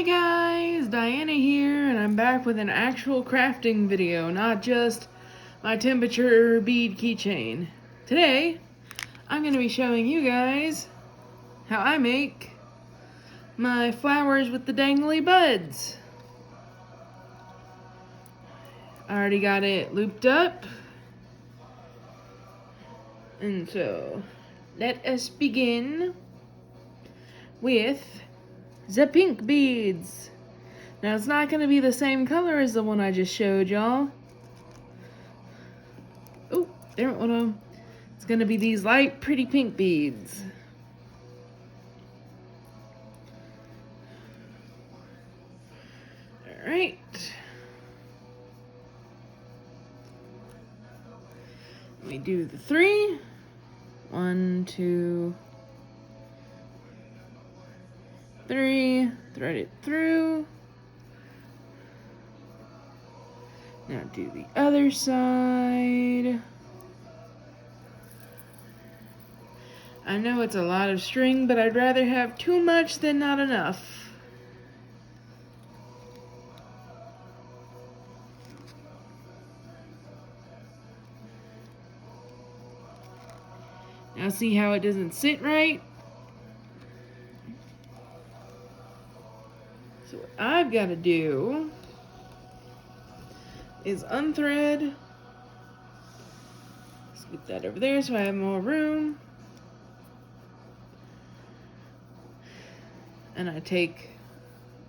Hey guys, Diana here, and I'm back with an actual crafting video, not just my temperature bead keychain. Today, I'm going to be showing you guys how I make my flowers with the dangly buds. I already got it looped up, and so let us begin with the pink beads. Now it's not going to be the same color as the one I just showed y'all. Oh, there went one of them. It's going to be these light, pretty pink beads. Alright. We do the 3. 1, 2, 3. Thread it through. Now do the other side. I know it's a lot of string, but I'd rather have too much than not enough. Now see how it doesn't sit right? So what I've got to do is unthread. Scoop that over there so I have more room. And I take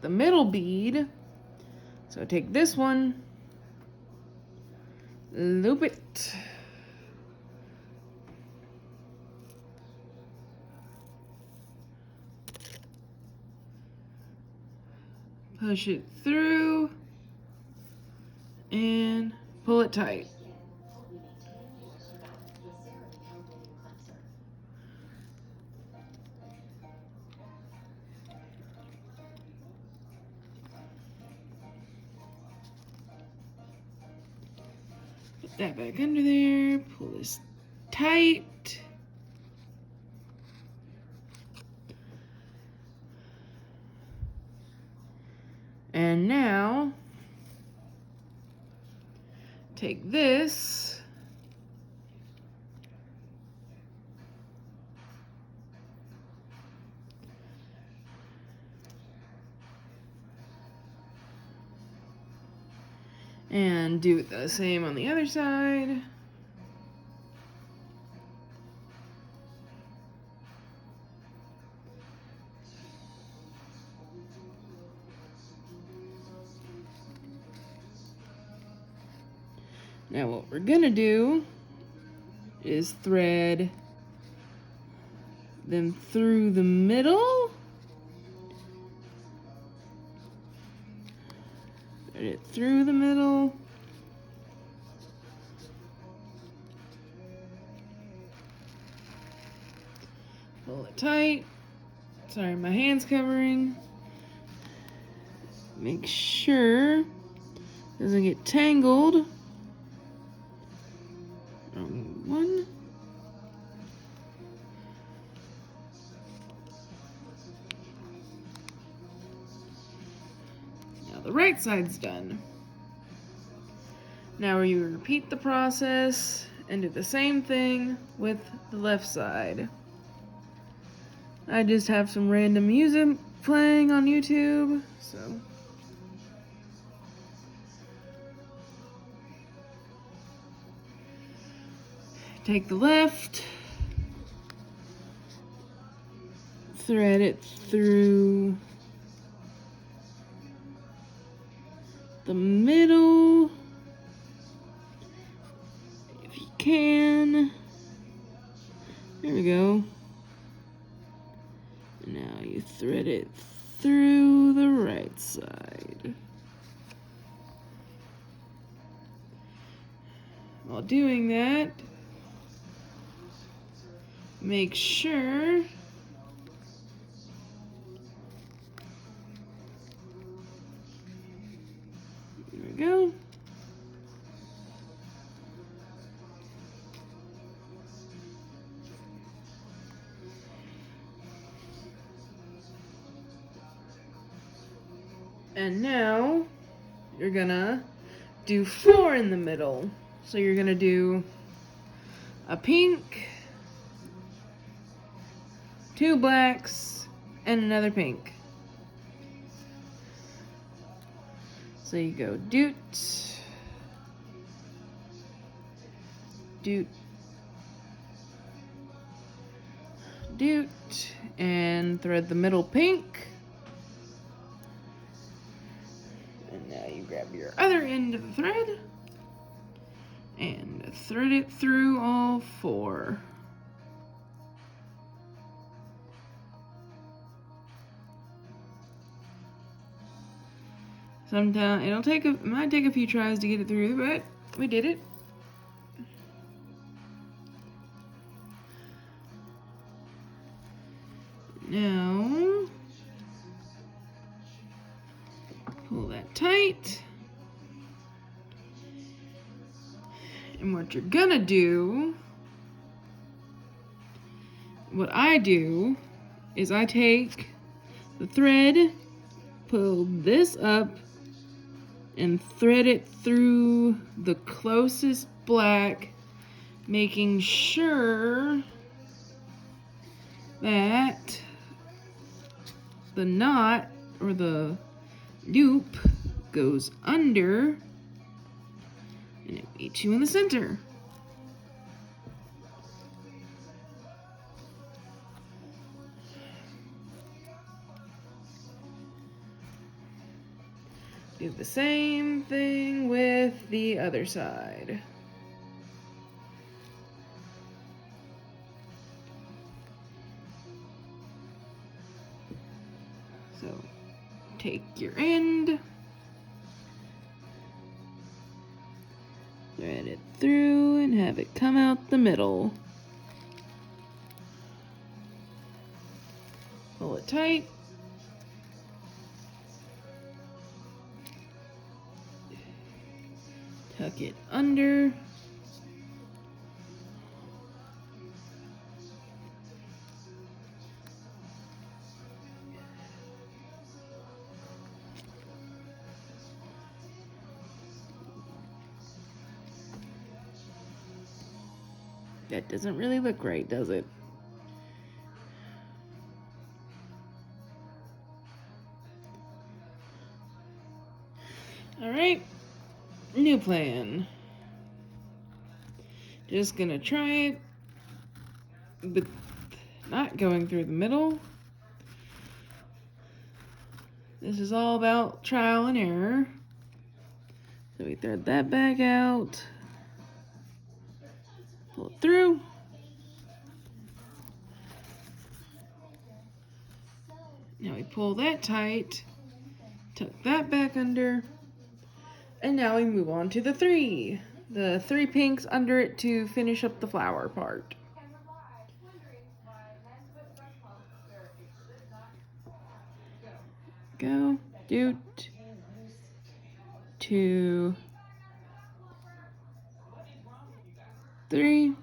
the middle bead. So I take this one, loop it. Push it through and pull it tight. Put that back under there, pull this tight. And now, take this and do the same on the other side. Now what we're gonna do is thread them through the middle. Thread it through the middle. Pull it tight. Sorry, my hand's covering. Make sure it doesn't get tangled. One. Now the right side's done. Now you repeat the process and do the same thing with the left side. I just have some random music playing on YouTube, so. Take the left, thread it through the middle, if you can. There we go. And now you thread it through the right side. While doing that, make sure there we go. And now you're gonna do 4 in the middle. So you're gonna do a pink, 2 blacks, and another pink. So you go doot, doot, doot, and thread the middle pink. And now you grab your other end of the thread and thread it through all 4. Sometimes it might take a few tries to get it through, but we did it. Now, pull that tight. And what you're gonna do, what I do, is I take the thread, pull this up, and thread it through the closest black, making sure that the knot or the loop goes under and it meets you in the center. Do the same thing with the other side. So take your end, thread it through, and have it come out the middle. Pull it tight. Tuck it under. That doesn't really look right, does it? All right, new plan. Just gonna try it, but not going through the middle. This is all about trial and error. So we thread that back out, pull it through. Now we pull that tight, tuck that back under, and now we move on to the 3. The 3 pinks under it to finish up the flower part. Go, doot, 2, 3.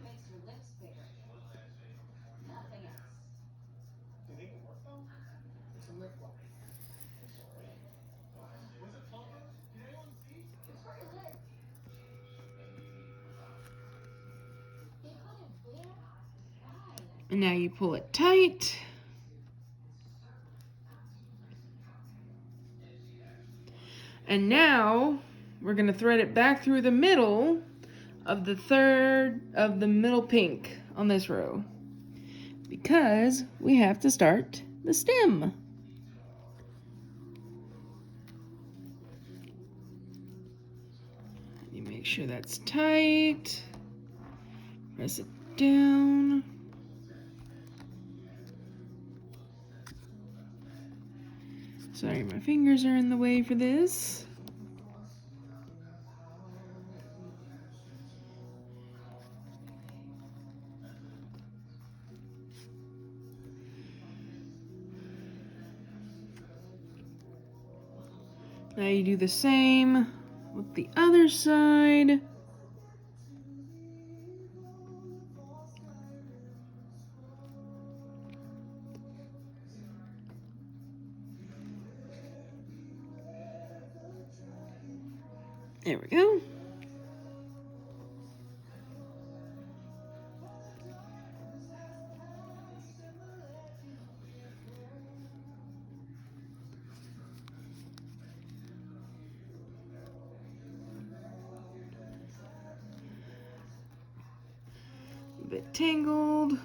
And now you pull it tight. And now we're gonna thread it back through the middle of the third of the middle pink on this row, because we have to start the stem. You make sure that's tight. Press it down. Sorry, my fingers are in the way for this. Now you do the same with the other side. There we go. A bit tangled.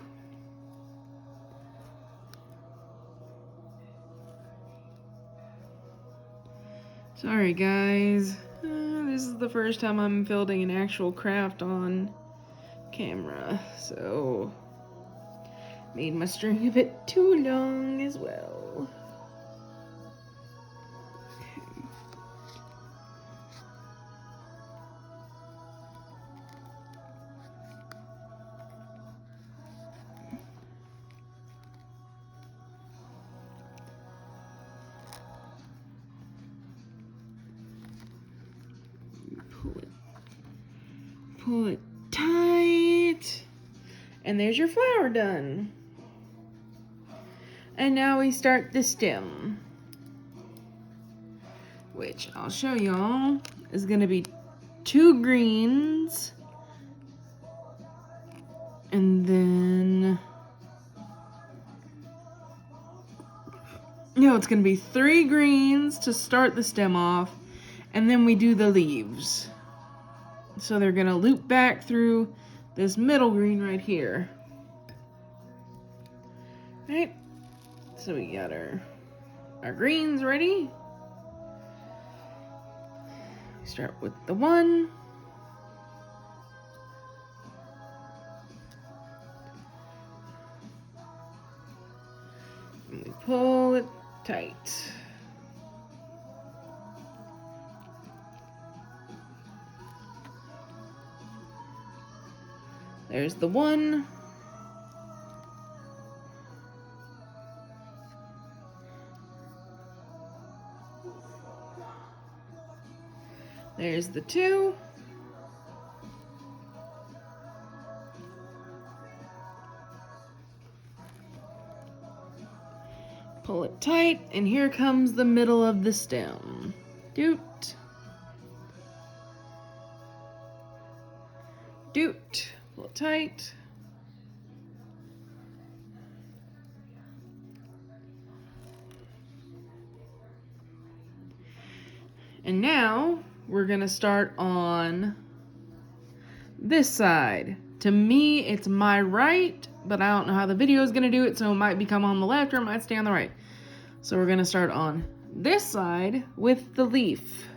Sorry guys, this is the first time I'm building an actual craft on camera, so made my string a bit too long as well. Pull it tight, and there's your flower done. And now we start the stem, which I'll show y'all is gonna be 2 greens, and then it's gonna be 3 greens to start the stem off, and then we do the leaves. So they're gonna loop back through this middle green right here. Right? So we got our greens ready. Start with the 1. And we pull it tight. There's the 1. There's the 2. Pull it tight, and here comes the middle of the stem. Doot. Doot. Pull it tight. And now we're gonna start on this side. To me, it's my right, but I don't know how the video is gonna do it, so it might become on the left or it might stay on the right. So we're gonna start on this side with the leaf.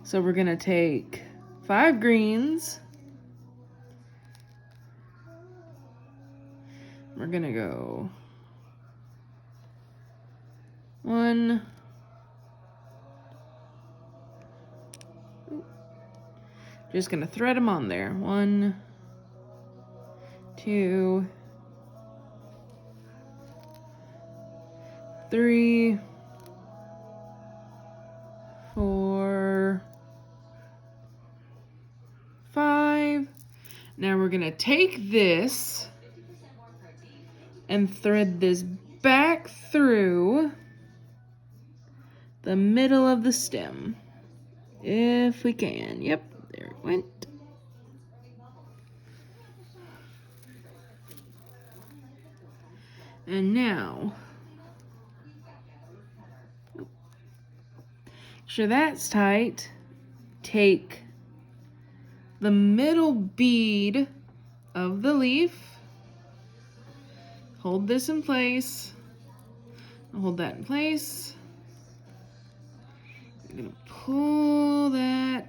So we're gonna take 5 greens. We're gonna go 1, just gonna thread them on there. 1, 2, 3, 4, 5. Now we're gonna take this and thread this back through the middle of the stem. If we can. Yep, there it went. And now, make sure that's tight. Take the middle bead of the leaf. Hold this in place. Hold that in place. I'm gonna pull that.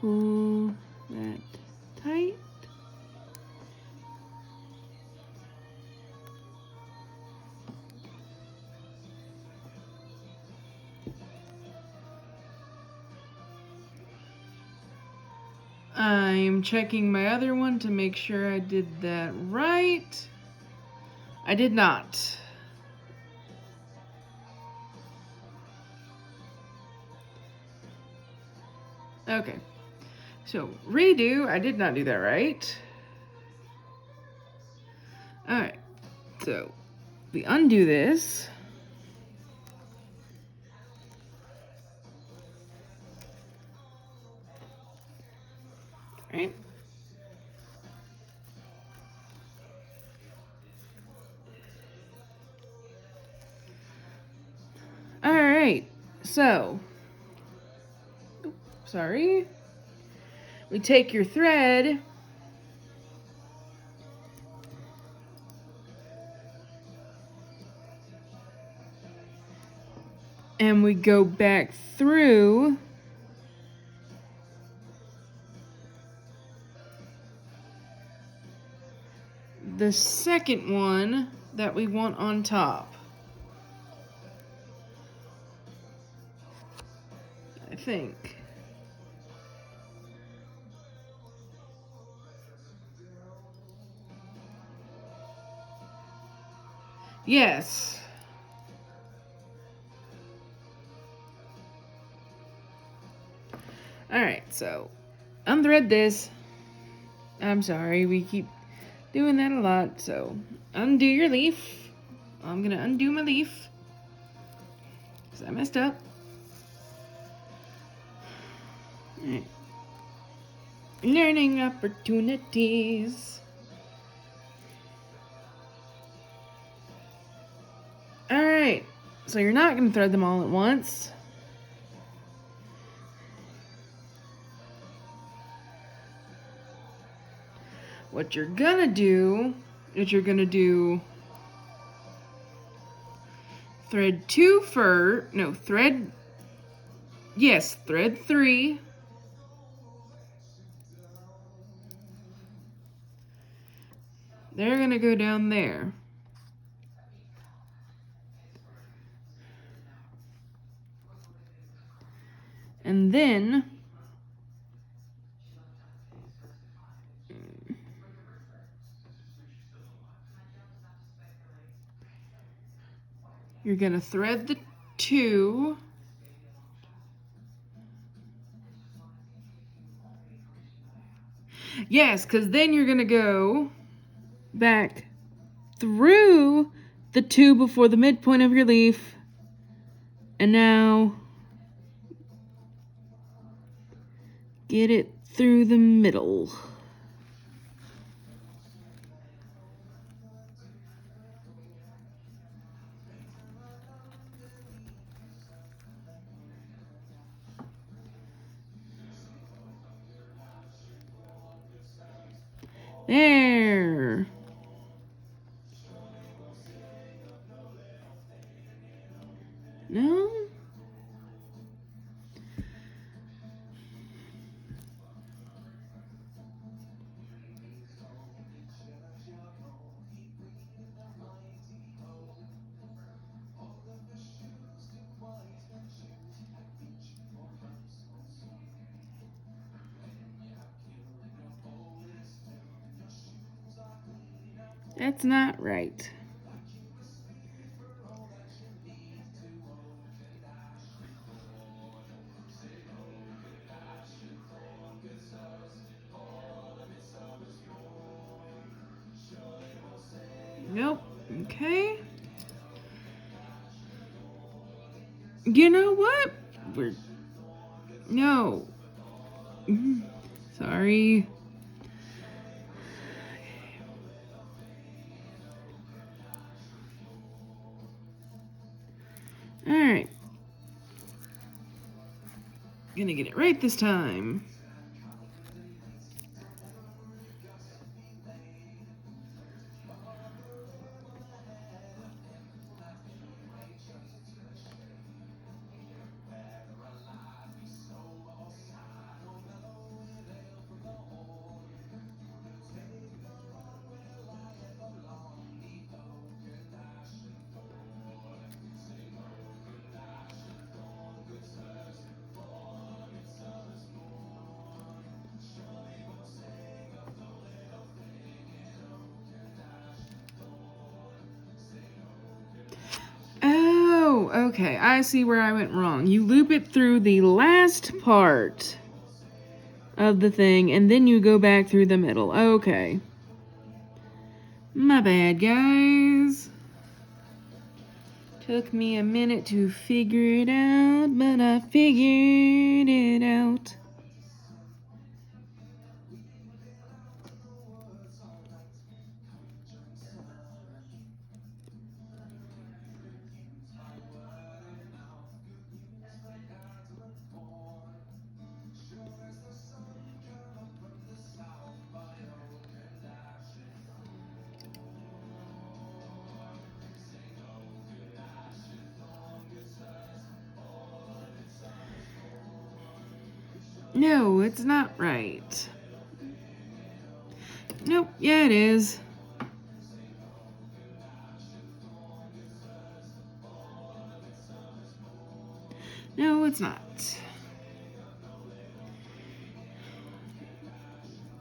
Pull that tight. I'm checking my other one to make sure I did that right. I did not. Okay, so redo, I did not do that right. Alright, so we undo this. Right. Alright, so, sorry, we take your thread and we go back through the second one that we want on top. I think. Yes. Alright, so unthread this. I'm sorry, we keep doing that a lot, so undo your leaf. I'm gonna undo my leaf because I messed up. Alright. Learning opportunities. Alright, so you're not gonna thread them all at once. What you're gonna do is you're gonna do thread 2 first, no, thread 3. They're gonna go down there. And then you're gonna thread the 2. Yes, because then you're gonna go back through the 2 before the midpoint of your leaf. And now get it through the middle. There. No? That's not right. Nope. Okay. You know what? No. Sorry. Alright. Gonna get it right this time. Okay, I see where I went wrong. You loop it through the last part of the thing, and then you go back through the middle. Okay. My bad, guys. Took me a minute to figure it out, but I figured it out. No, it's not right. Nope, yeah it is. No, it's not.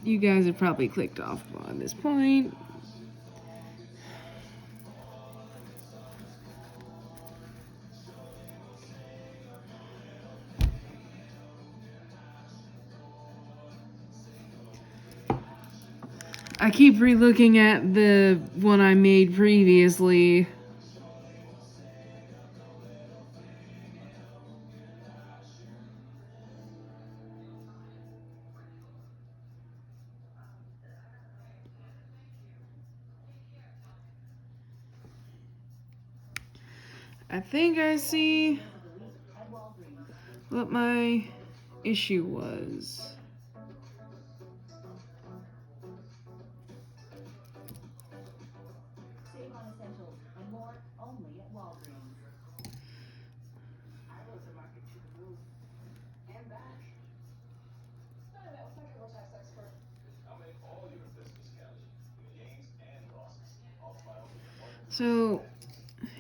You guys have probably clicked off on this point. I keep re-looking at the one I made previously. I think I see what my issue was. So,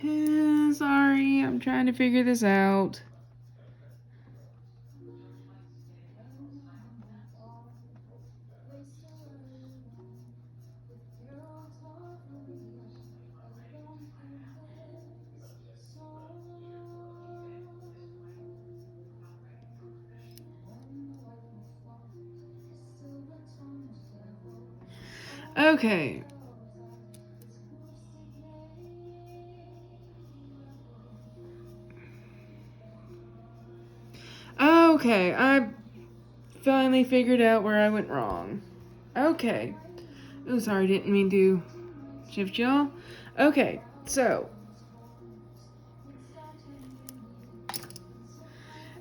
sorry, I'm trying to figure this out. Okay. Okay, I finally figured out where I went wrong. Okay. Oh, sorry, didn't mean to shift y'all. Okay, so.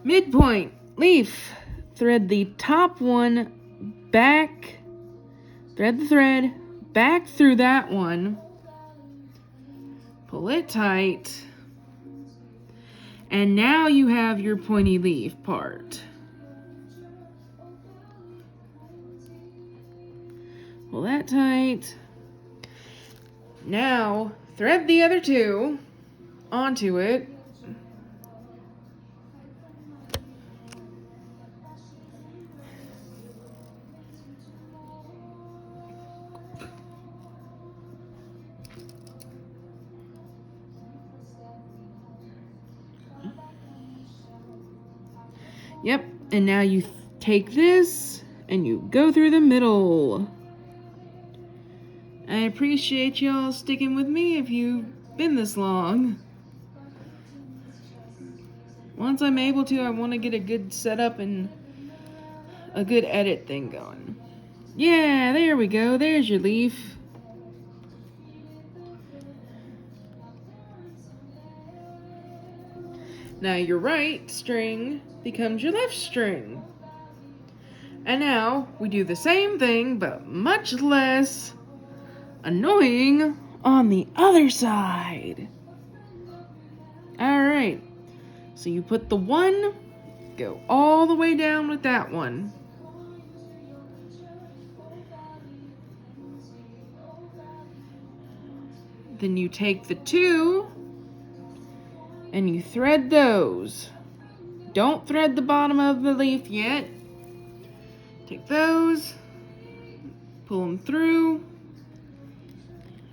Midpoint, leaf. Thread the top one back. Thread the thread back through that one. Pull it tight. And now you have your pointy leaf part. Pull that tight. Now, thread the other two onto it. Yep, and now you take this and you go through the middle. I appreciate y'all sticking with me if you've been this long. Once I'm able to, I want to get a good setup and a good edit thing going. Yeah, there we go. There's your leaf. Now your right string becomes your left string. And now we do the same thing, but much less annoying on the other side. Alright, so you put the one, go all the way down with that one. Then you take the two and you thread those. Don't thread the bottom of the leaf yet. Take those, pull them through.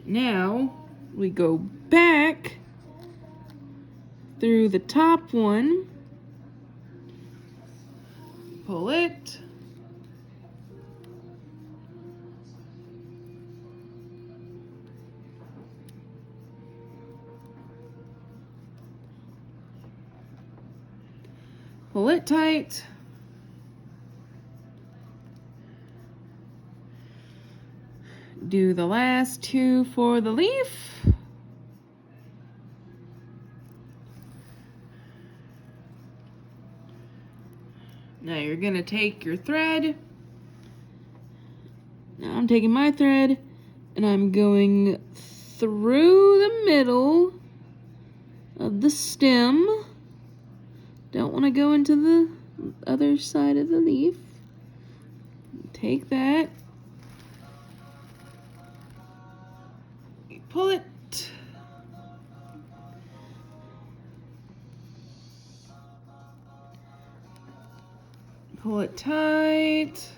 Now we go back through the top one, pull it, pull it tight. Do the last two for the leaf. Now you're gonna take your thread. Now I'm taking my thread and I'm going through the middle of the stem. Don't want to go into the other side of the leaf. Take that. Pull it. Pull it tight.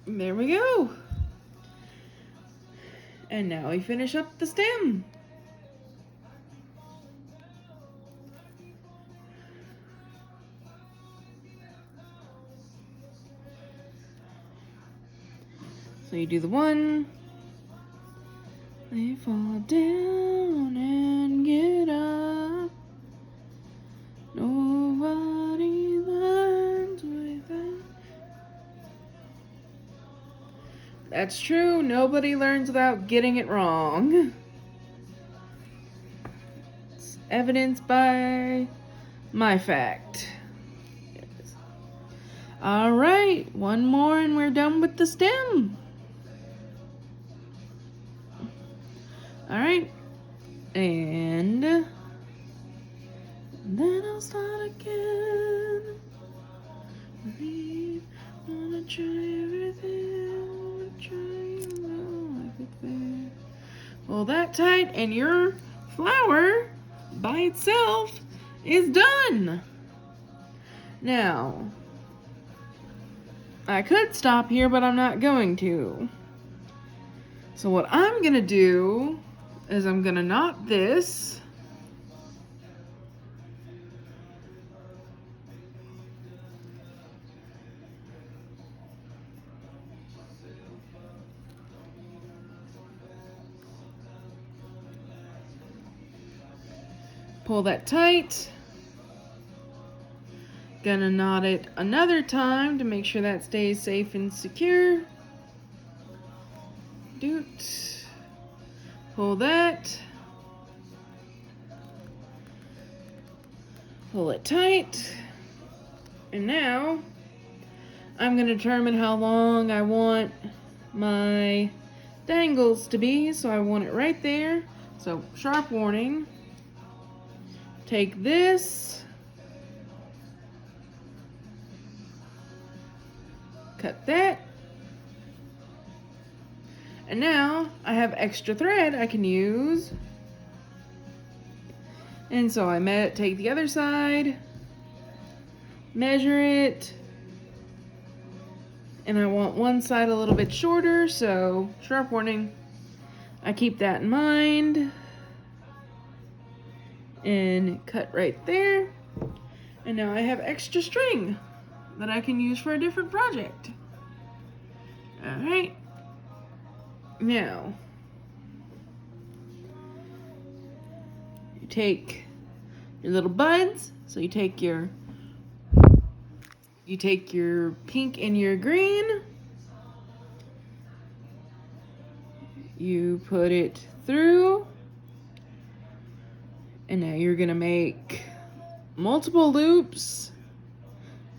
There we go. And now we finish up the stem. So you do the one. They fall down and get up. Nobody learns without. That's true. Nobody learns without getting it wrong. It's evidenced by my fact. Yes. All right, one more and we're done with the stem. All right, and then I'll start again. We're gonna try everything, pull that tight, and your flower by itself is done. Now, I could stop here, but I'm not going to. So what I'm gonna do is I'm gonna knot this. Pull that tight. Gonna knot it another time to make sure that stays safe and secure. Doot. Pull that. Pull it tight. And now I'm going to determine how long I want my dangles to be. So I want it right there. So sharp warning. Take this. Cut that. And now I have extra thread I can use. And so I take the other side, measure it, and I want one side a little bit shorter, so sharp warning. I keep that in mind. And cut right there. And now I have extra string that I can use for a different project. All right. Now, you take your little buds. So you take your pink and your green. You put it through. And now you're gonna make multiple loops.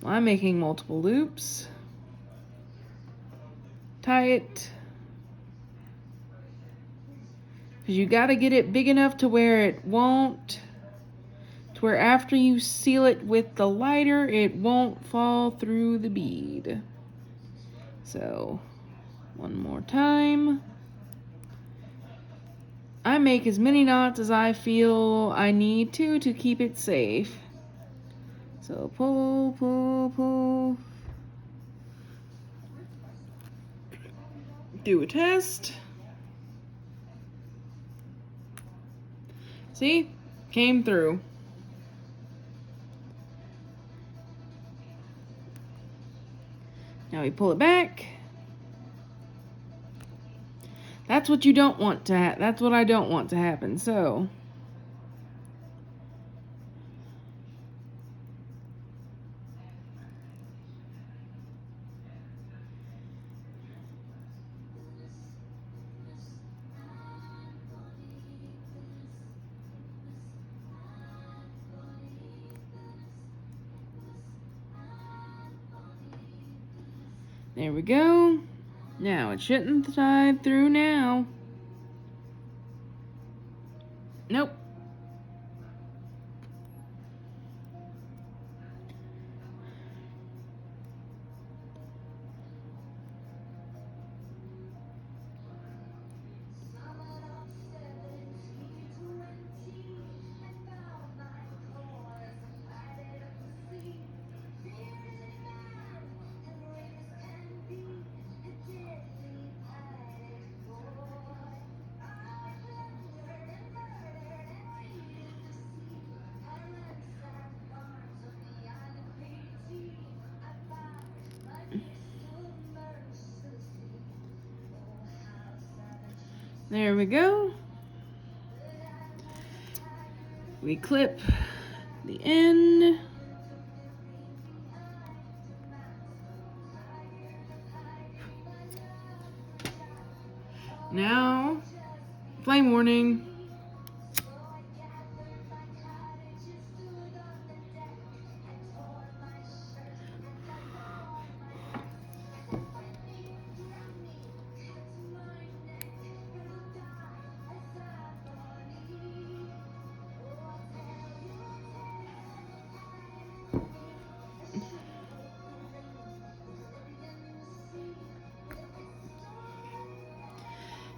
Well, I'm making multiple loops. Tie it. Because you got to get it big enough to where it won't, to where after you seal it with the lighter, it won't fall through the bead. So, one more time. I make as many knots as I feel I need to keep it safe. So, pull, pull, pull. Do a test. See? Came through. Now we pull it back. That's what you don't want to that's what I don't want to happen. So There we go. Now, it shouldn't tie through now. Nope. There we go. We clip the end. Now, flame warning.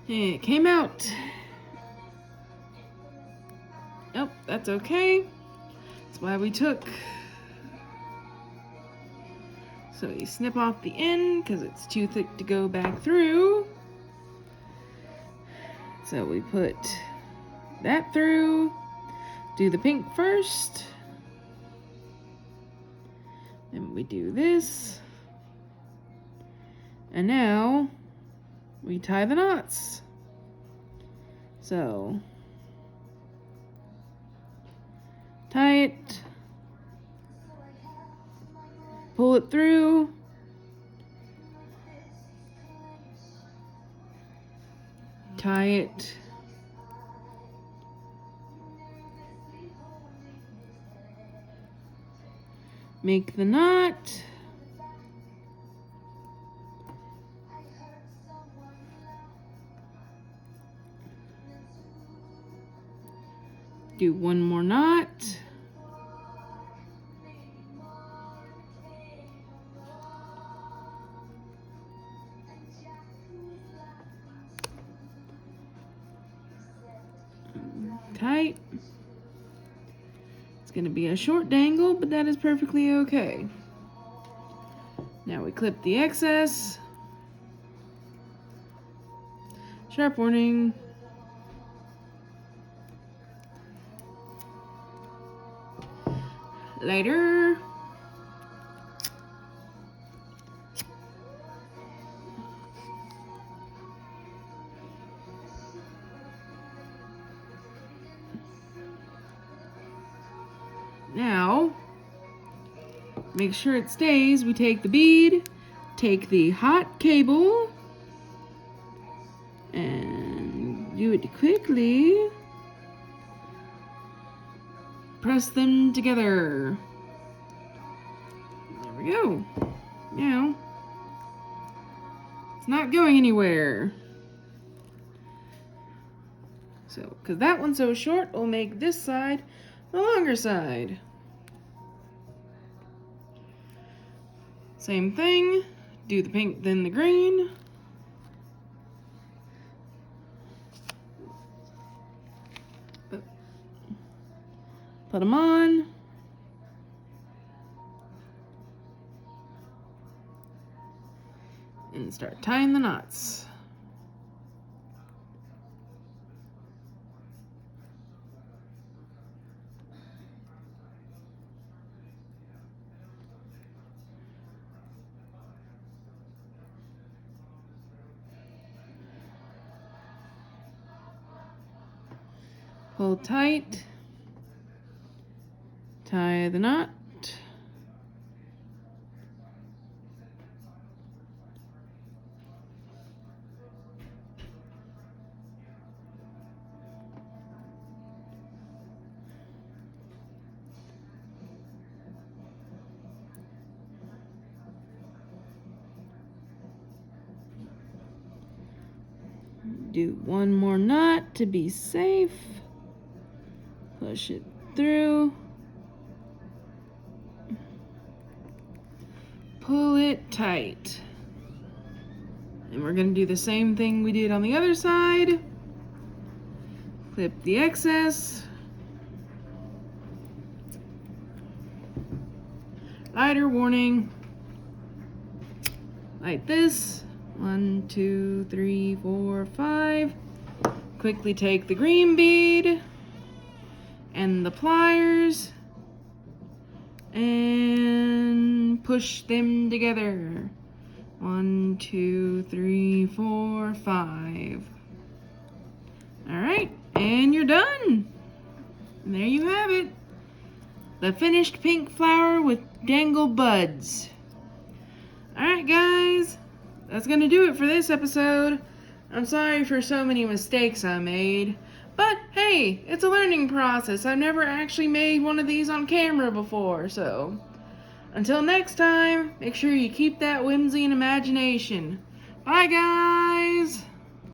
It came out. Oh, that's okay. That's why we took. So you snip off the end because it's too thick to go back through. So we put that through. Do the pink first. Then we do this. And now we tie the knots. So tie it, pull it through, tie it, make the knot, do one more knot, tight. It's going to be a short dangle, but that is perfectly okay. Now we clip the excess. Sharp warning. Later. Now, make sure it stays. We take the bead, take the hot cable, and do it quickly. Press them together. There we go. Now, it's not going anywhere. So, because that one's so short, we'll make this side the longer side. Same thing, do the pink, then the green. Put them on. And start tying the knots. Hold tight. Tie the knot. Do one more knot to be safe. Push it through. Pull it tight. And we're going to do the same thing we did on the other side. Clip the excess. Lighter warning. Like this. 1, 2, 3, 4, 5. Quickly take the green bead and the pliers and push them together. 1, 2, 3, 4, 5. Alright, and you're done. And there you have it. The finished pink flower with dangle buds. Alright guys, that's gonna do it for this episode. I'm sorry for so many mistakes I made, but hey, it's a learning process. I've never actually made one of these on camera before, so until next time, make sure you keep that whimsy and imagination. Bye guys!